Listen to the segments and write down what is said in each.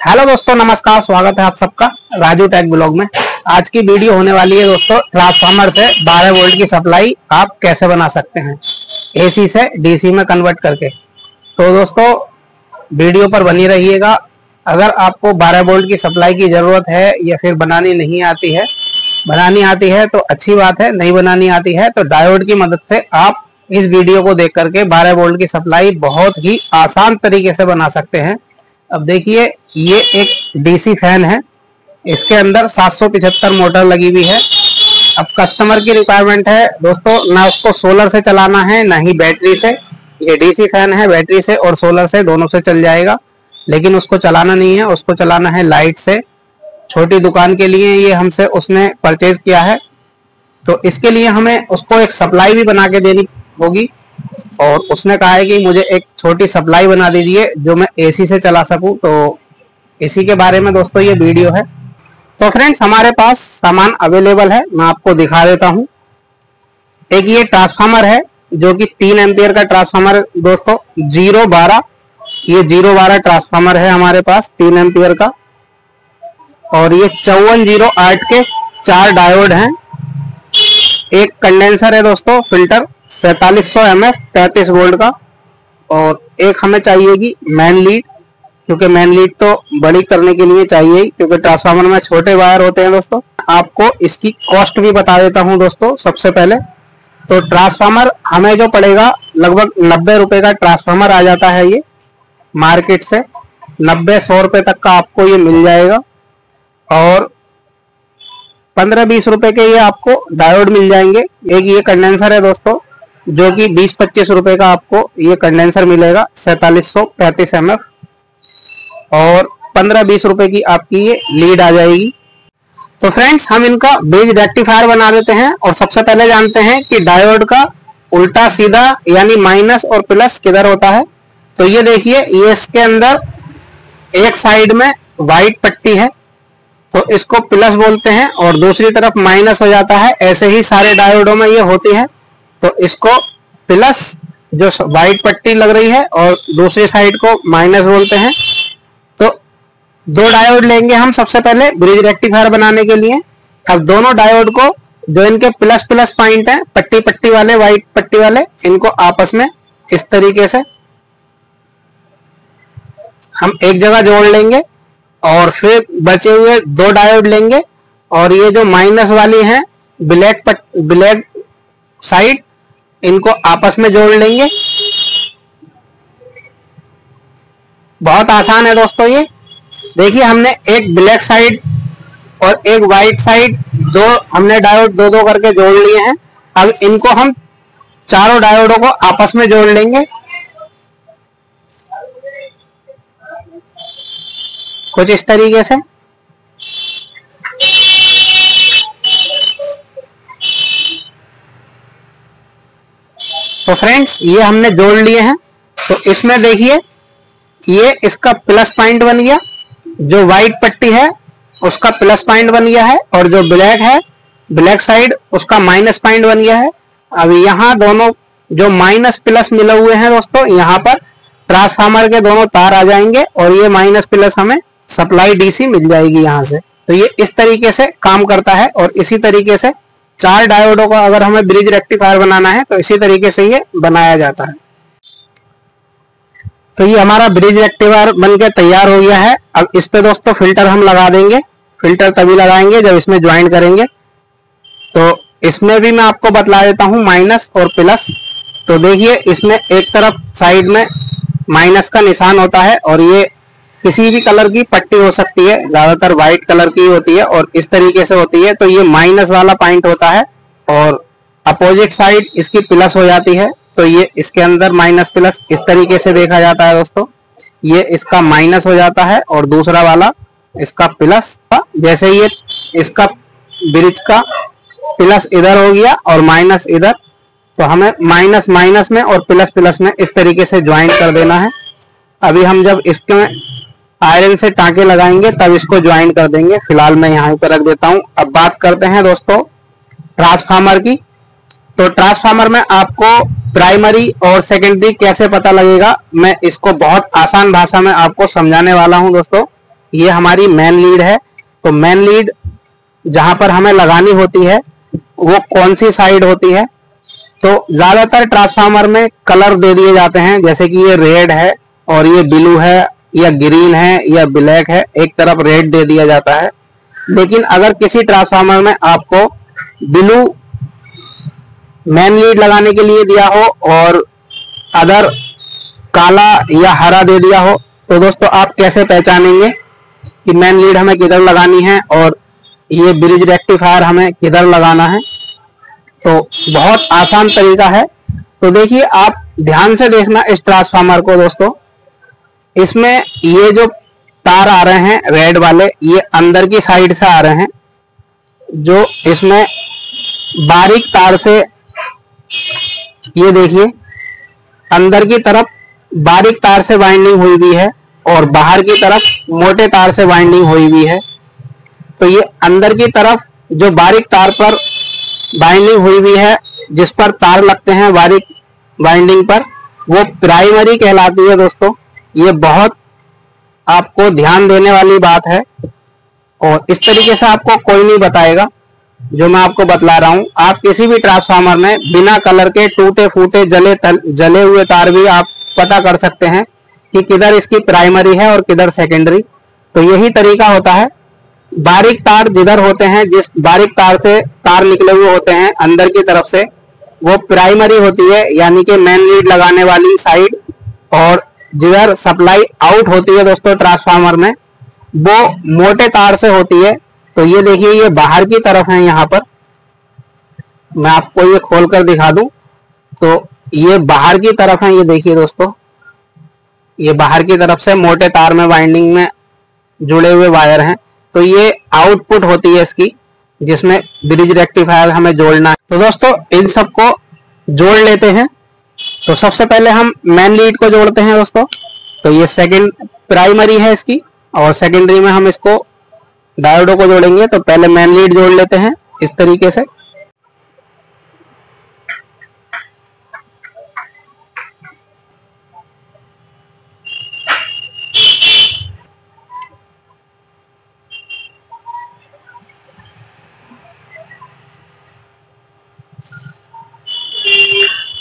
Hello दोस्तों, नमस्कार। स्वागत है आप सबका राजू टेक ब्लॉग में। आज की वीडियो होने वाली है दोस्तों, ट्रांसफार्मर से 12 वोल्ट की सप्लाई आप कैसे बना सकते हैं एसी से डीसी में कन्वर्ट करके। तो दोस्तों वीडियो पर बनी रहिएगा। अगर आपको 12 वोल्ट की सप्लाई की जरूरत है या फिर बनानी नहीं आती है, बनानी आती है तो अच्छी बात है, नहीं बनानी आती है तो डायोड की मदद से आप इस वीडियो को देख करके 12 वोल्ट की सप्लाई बहुत ही आसान तरीके से बना सकते हैं। अब देखिए, ये एक डीसी फैन है, इसके अंदर 775 मोटर लगी हुई है। अब कस्टमर की रिक्वायरमेंट है दोस्तों, ना उसको सोलर से चलाना है ना ही बैटरी से। ये डीसी फैन है, बैटरी से और सोलर से दोनों से चल जाएगा, लेकिन उसको चलाना नहीं है, उसको चलाना है लाइट से। छोटी दुकान के लिए ये हमसे उसने परचेज किया है, तो इसके लिए हमें उसको एक सप्लाई भी बना के देनी होगी। और उसने कहा है कि मुझे एक छोटी सप्लाई बना दीजिए जो मैं एसी से चला सकूं। तो इसी के बारे में दोस्तों ये वीडियो है। तो फ्रेंड्स, हमारे पास सामान अवेलेबल है, मैं आपको दिखा देता हूं। एक ये ट्रांसफार्मर है जो कि 3 एम्पियर का ट्रांसफार्मर दोस्तों, 012, ये 012 ट्रांसफार्मर है हमारे पास 3 एम्पियर का। और ये 5408 के 4 डायोड हैं। एक कंडेंसर है दोस्तों, फिल्टर 4700 mF 33 वोल्ट का। और एक हमें चाहिएगी मेन लीड, क्योंकि मेन लीड तो बड़ी करने के लिए चाहिए, क्योंकि ट्रांसफार्मर में छोटे वायर होते हैं दोस्तों। आपको इसकी कॉस्ट भी बता देता हूं दोस्तों। सबसे पहले तो ट्रांसफार्मर हमें जो पड़ेगा, लगभग 90 रुपए का ट्रांसफार्मर आ जाता है ये मार्केट से। 90-100 रुपए तक का आपको ये मिल जाएगा। और 15-20 रुपए के ये आपको डायोड मिल जाएंगे। एक ये कंडेंसर है दोस्तों, जो कि 20-25 रुपए का आपको ये कंडेंसर मिलेगा 4735 mF। और 15-20 रुपए की आपकी ये लीड आ जाएगी। तो फ्रेंड्स, हम इनका ब्रिज रेक्टिफायर बना देते हैं। और सबसे पहले जानते हैं कि डायोड का उल्टा सीधा यानी माइनस और प्लस किधर होता है। तो ये देखिए, ये इसके अंदर एक साइड में व्हाइट पट्टी है, तो इसको प्लस बोलते हैं, और दूसरी तरफ माइनस हो जाता है। ऐसे ही सारे डायोडों में ये होती है। तो इसको प्लस जो व्हाइट पट्टी लग रही है और दूसरी साइड को माइनस बोलते हैं। तो 2 डायोड लेंगे हम सबसे पहले ब्रिज रेक्टिफायर बनाने के लिए। अब दोनों डायोड को, जो इनके प्लस प्लस पॉइंट हैं, पट्टी पट्टी वाले, व्हाइट पट्टी वाले, इनको आपस में इस तरीके से हम एक जगह जोड़ लेंगे। और फिर बचे हुए 2 डायोड लेंगे, और ये जो माइनस वाली हैं ब्लैक साइड, इनको आपस में जोड़ लेंगे। बहुत आसान है दोस्तों ये। देखिए, हमने एक ब्लैक साइड और एक व्हाइट साइड, दो हमने डायोड 2-2 करके जोड़ लिए हैं। अब इनको हम चारों डायोडों को आपस में जोड़ लेंगे कुछ इस तरीके से। तो फ्रेंड्स, ये हमने जोड़ लिए हैं। तो इसमें देखिए, ये इसका प्लस पॉइंट बन गया, जो व्हाइट पट्टी है उसका प्लस पॉइंट बन गया है, और जो ब्लैक है, ब्लैक साइड, उसका माइनस पॉइंट बन गया है। अब यहाँ दोनों जो माइनस प्लस मिले हुए हैं दोस्तों, यहाँ पर ट्रांसफार्मर के दोनों तार आ जाएंगे, और ये माइनस प्लस हमें सप्लाई डीसी मिल जाएगी यहाँ से। तो ये इस तरीके से काम करता है। और इसी तरीके से 4 डायोडों को अगर हमें ब्रिज रेक्टिफायर बनाना है तो इसी तरीके से ये बनाया जाता है। तो ये हमारा ब्रिज रेक्टिफायर बनके तैयार हो गया है। अब इस पे दोस्तों फिल्टर हम लगा देंगे। फिल्टर तभी लगाएंगे जब इसमें ज्वाइन करेंगे। तो इसमें भी मैं आपको बतला देता हूं माइनस और प्लस। तो देखिए, इसमें एक तरफ साइड में माइनस का निशान होता है, और ये किसी भी कलर की पट्टी हो सकती है, ज्यादातर व्हाइट कलर की होती है और इस तरीके से होती है। तो ये माइनस वाला पॉइंट होता है, और अपोजिट साइड इसकी प्लस हो जाती है। तो ये इसके अंदर माइनस प्लस इस तरीके से देखा जाता है दोस्तों। ये इसका माइनस हो जाता है और दूसरा वाला इसका प्लस। जैसे ये इसका ब्रिज का प्लस इधर हो गया और माइनस इधर, तो हमें माइनस माइनस में और प्लस प्लस में इस तरीके से ज्वाइन कर देना है। अभी हम जब इसके आयरन से टांके लगाएंगे तब इसको ज्वाइन कर देंगे। फिलहाल मैं यहाँ पर रख देता हूँ। अब बात करते हैं दोस्तों ट्रांसफार्मर की। तो ट्रांसफार्मर में आपको प्राइमरी और सेकेंडरी कैसे पता लगेगा, मैं इसको बहुत आसान भाषा में आपको समझाने वाला हूं दोस्तों। ये हमारी मेन लीड है। तो मेन लीड जहां पर हमें लगानी होती है वो कौन सी साइड होती है? तो ज्यादातर ट्रांसफार्मर में कलर दे दिए जाते हैं, जैसे कि ये रेड है और ये ब्लू है या ग्रीन है या ब्लैक है, एक तरफ रेड दे दिया जाता है। लेकिन अगर किसी ट्रांसफार्मर में आपको ब्लू मेन लीड लगाने के लिए दिया हो और अदर काला या हरा दे दिया हो, तो दोस्तों आप कैसे पहचानेंगे कि मेन लीड हमें किधर लगानी है और ये ब्रिज रेक्टिफायर हमें किधर लगाना है? तो बहुत आसान तरीका है। तो देखिए, आप ध्यान से देखना इस ट्रांसफार्मर को दोस्तों। इसमें ये जो तार आ रहे हैं रेड वाले, ये अंदर की साइड से आ रहे हैं। जो इसमें बारीक तार से, ये देखिए अंदर की तरफ बारीक तार से वाइंडिंग हुई हुई है और बाहर की तरफ मोटे तार से वाइंडिंग हुई हुई है। तो ये अंदर की तरफ जो बारीक तार पर वाइंडिंग हुई हुई है, जिस पर तार लगते हैं बारीक वाइंडिंग पर, वो प्राइमरी कहलाती है दोस्तों। ये बहुत आपको ध्यान देने वाली बात है और इस तरीके से आपको कोई नहीं बताएगा जो मैं आपको बतला रहा हूं। आप किसी भी ट्रांसफार्मर में बिना कलर के टूटे फूटे जले हुए तार भी आप पता कर सकते हैं कि किधर इसकी प्राइमरी है और किधर सेकेंडरी। तो यही तरीका होता है। बारीक तार जिधर होते हैं, जिस बारीक तार से तार निकले हुए होते हैं अंदर की तरफ से, वो प्राइमरी होती है, यानी कि मेन लीड लगाने वाली साइड। और जिधर सप्लाई आउट होती है दोस्तों ट्रांसफार्मर में, वो मोटे तार से होती है। तो ये देखिए, ये बाहर की तरफ है। यहाँ पर मैं आपको ये खोल कर दिखा दूं तो ये बाहर की तरफ है। ये देखिए दोस्तों, ये बाहर की तरफ से मोटे तार में वाइंडिंग में जुड़े हुए वायर हैं। तो ये आउटपुट होती है इसकी, जिसमें ब्रिज रेक्टिफायर हमें जोड़ना है। तो दोस्तों इन सबको जोड़ लेते हैं। तो सबसे पहले हम मेन लीड को जोड़ते हैं दोस्तों। तो ये सेकंड प्राइमरी है इसकी, और सेकेंडरी में हम इसको डायोडो को जोड़ेंगे। तो पहले मेन लीड जोड़ लेते हैं इस तरीके से।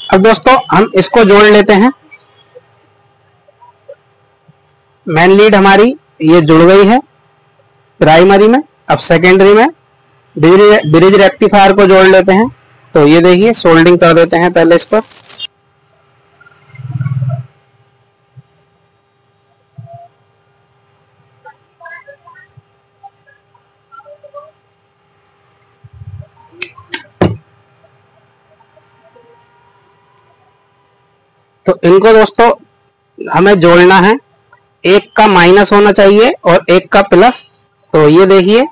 अब दोस्तों हम इसको जोड़ लेते हैं। मेन लीड हमारी ये जुड़ गई है प्राइमरी में। अब सेकेंडरी में ब्रिज रेक्टिफायर को जोड़ लेते हैं। तो ये देखिए, सोल्डिंग कर देते हैं पहले इस पर। तो इनको दोस्तों हमें जोड़ना है। एक का माइनस होना चाहिए और एक का प्लस। तो ये देखिए,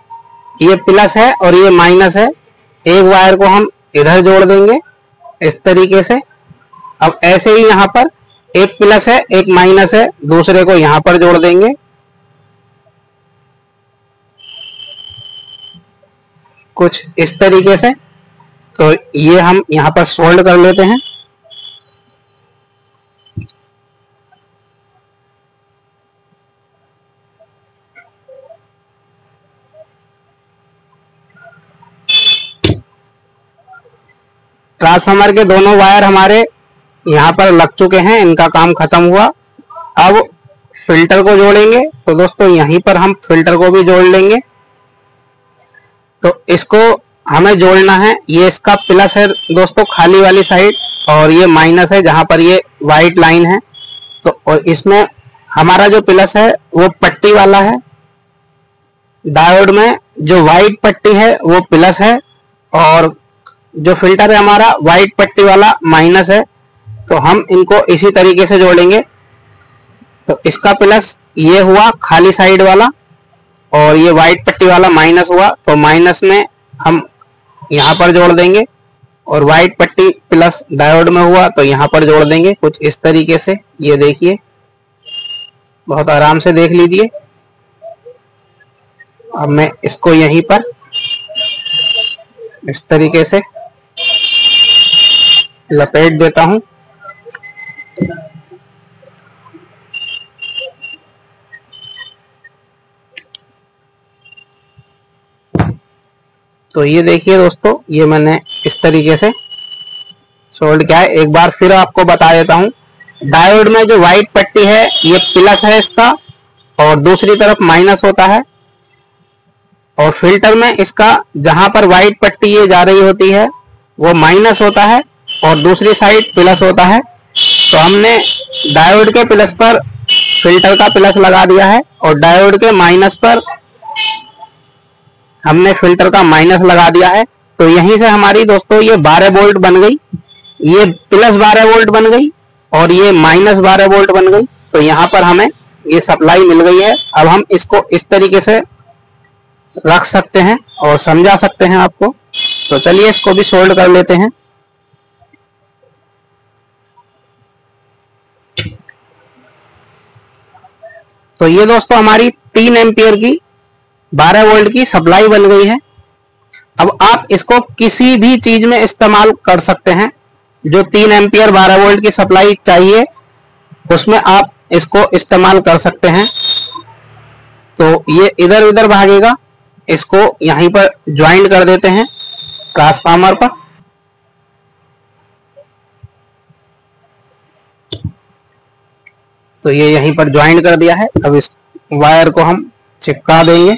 ये प्लस है और ये माइनस है। एक वायर को हम इधर जोड़ देंगे इस तरीके से। अब ऐसे ही यहाँ पर एक प्लस है एक माइनस है, दूसरे को यहाँ पर जोड़ देंगे कुछ इस तरीके से। तो ये हम यहाँ पर सोल्ड कर लेते हैं। ट्रांसफार्मर के दोनों वायर हमारे यहाँ पर लग चुके हैं, इनका काम खत्म हुआ। अब फिल्टर को जोड़ेंगे। तो दोस्तों यहीं पर हम फिल्टर को भी जोड़ लेंगे। तो इसको हमें जोड़ना है। ये इसका प्लस है दोस्तों खाली वाली साइड, और ये माइनस है जहां पर ये वाइट लाइन है। तो और इसमें हमारा जो प्लस है वो पट्टी वाला है। डायोड में जो वाइट पट्टी है वो प्लस है, और जो फिल्टर है हमारा व्हाइट पट्टी वाला माइनस है। तो हम इनको इसी तरीके से जोड़ेंगे। तो इसका प्लस ये हुआ खाली साइड वाला, और ये व्हाइट पट्टी वाला माइनस हुआ। तो माइनस में हम यहाँ पर जोड़ देंगे, और व्हाइट पट्टी प्लस डायोड में हुआ तो यहाँ पर जोड़ देंगे कुछ इस तरीके से। ये देखिए, बहुत आराम से देख लीजिए। अब मैं इसको यहीं पर इस तरीके से लपेट देता हूं। तो ये देखिए दोस्तों, ये मैंने इस तरीके से सोल्ड किया है। एक बार फिर आपको बता देता हूँ, डायोड में जो व्हाइट पट्टी है ये प्लस है इसका, और दूसरी तरफ माइनस होता है। और फिल्टर में इसका जहां पर व्हाइट पट्टी ये जा रही होती है वो माइनस होता है और दूसरी साइड प्लस होता है। तो हमने डायोड के प्लस पर फिल्टर का प्लस लगा दिया है और डायोड के माइनस पर हमने फिल्टर का माइनस लगा दिया है। तो यहीं से हमारी दोस्तों ये 12 वोल्ट बन गई, ये प्लस 12 वोल्ट बन गई और ये माइनस 12 वोल्ट बन गई। तो यहाँ पर हमें ये सप्लाई मिल गई है। अब हम इसको इस तरीके से रख सकते हैं और समझा सकते हैं आपको। तो चलिए इसको भी सोल्ड कर लेते हैं। तो ये दोस्तों हमारी 3 एम्पियर की 12 वोल्ट की सप्लाई बन गई है। अब आप इसको किसी भी चीज में इस्तेमाल कर सकते हैं। जो 3 एम्पियर 12 वोल्ट की सप्लाई चाहिए उसमें आप इसको इस्तेमाल कर सकते हैं। तो ये इधर उधर भागेगा, इसको यहीं पर ज्वाइंट कर देते हैं ट्रांसफार्मर पर। तो ये यहीं पर ज्वाइंट कर दिया है। अब इस वायर को हम चिपका देंगे।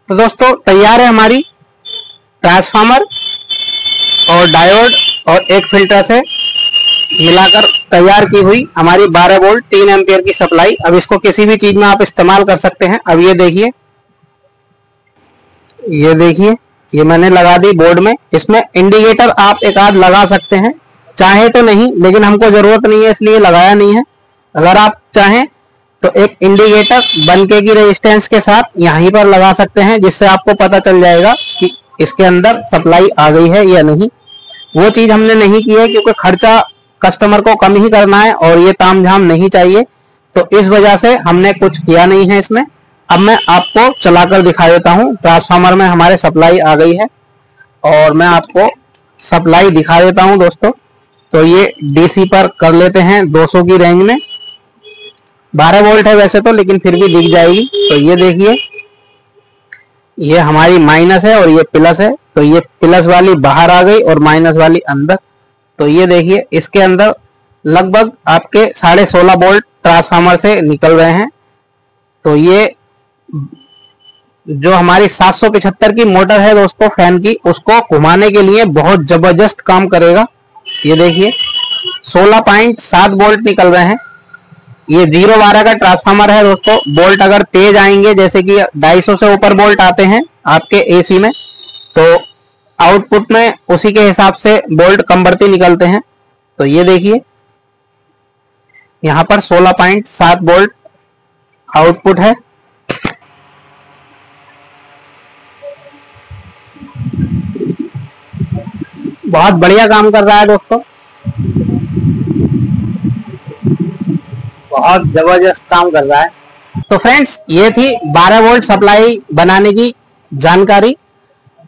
तो दोस्तों तैयार है हमारी ट्रांसफार्मर और डायोड और एक फिल्टर से मिलाकर तैयार की हुई हमारी 12 वोल्ट 3 एम्पियर की सप्लाई। अब इसको किसी भी चीज में आप इस्तेमाल कर सकते हैं। अब ये देखिए, ये मैंने लगा दी बोर्ड में। इसमें इंडिकेटर आप एक आध लगा सकते हैं, चाहे तो नहीं, लेकिन हमको जरूरत नहीं है इसलिए लगाया नहीं है। अगर आप चाहें तो एक इंडिकेटर बनके की रेजिस्टेंस के साथ यहीं पर लगा सकते हैं, जिससे आपको पता चल जाएगा कि इसके अंदर सप्लाई आ गई है या नहीं। वो चीज हमने नहीं की है क्योंकि खर्चा कस्टमर को कम ही करना है और ये तामझाम नहीं चाहिए। तो इस वजह से हमने कुछ किया नहीं है इसमें। अब मैं आपको चलाकर दिखा देता हूँ। ट्रांसफार्मर में हमारे सप्लाई आ गई है और मैं आपको सप्लाई दिखा देता हूँ दोस्तों। तो ये डीसी पर कर लेते हैं 200 की रेंज में। 12 वोल्ट है वैसे तो, लेकिन फिर भी दिख जाएगी। तो ये देखिए, ये हमारी माइनस है और ये प्लस है। तो ये प्लस वाली बाहर आ गई और माइनस वाली अंदर। तो ये देखिए, इसके अंदर लगभग आपके 16.5 वोल्ट ट्रांसफार्मर से निकल रहे हैं। तो ये जो हमारी 775 की मोटर है दोस्तों फैन की, उसको घुमाने के लिए बहुत जबरदस्त काम करेगा। ये देखिए 16.7 वोल्ट निकल रहे हैं। ये 0-12 का ट्रांसफार्मर है दोस्तों। वोल्ट अगर तेज आएंगे, जैसे कि 250 से ऊपर वोल्ट आते हैं आपके एसी में, तो आउटपुट में उसी के हिसाब से वोल्ट कम बढ़ते निकलते हैं। तो ये देखिए यहां पर 16.7 वोल्ट आउटपुट है। बहुत बढ़िया काम कर रहा है दोस्तों, बहुत जबरदस्त काम कर रहा है। तो फ्रेंड्स, ये थी 12 वोल्ट सप्लाई बनाने की जानकारी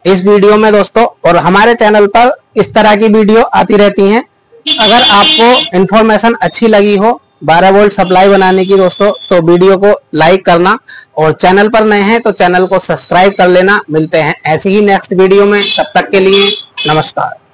इस वीडियो में दोस्तों। और हमारे चैनल पर इस तरह की वीडियो आती रहती हैं। अगर आपको इन्फॉर्मेशन अच्छी लगी हो 12 वोल्ट सप्लाई बनाने की दोस्तों, तो वीडियो को लाइक करना, और चैनल पर नए हैं तो चैनल को सब्सक्राइब कर लेना। मिलते हैं ऐसी ही नेक्स्ट वीडियो में, तब तक के लिए नमस्कार।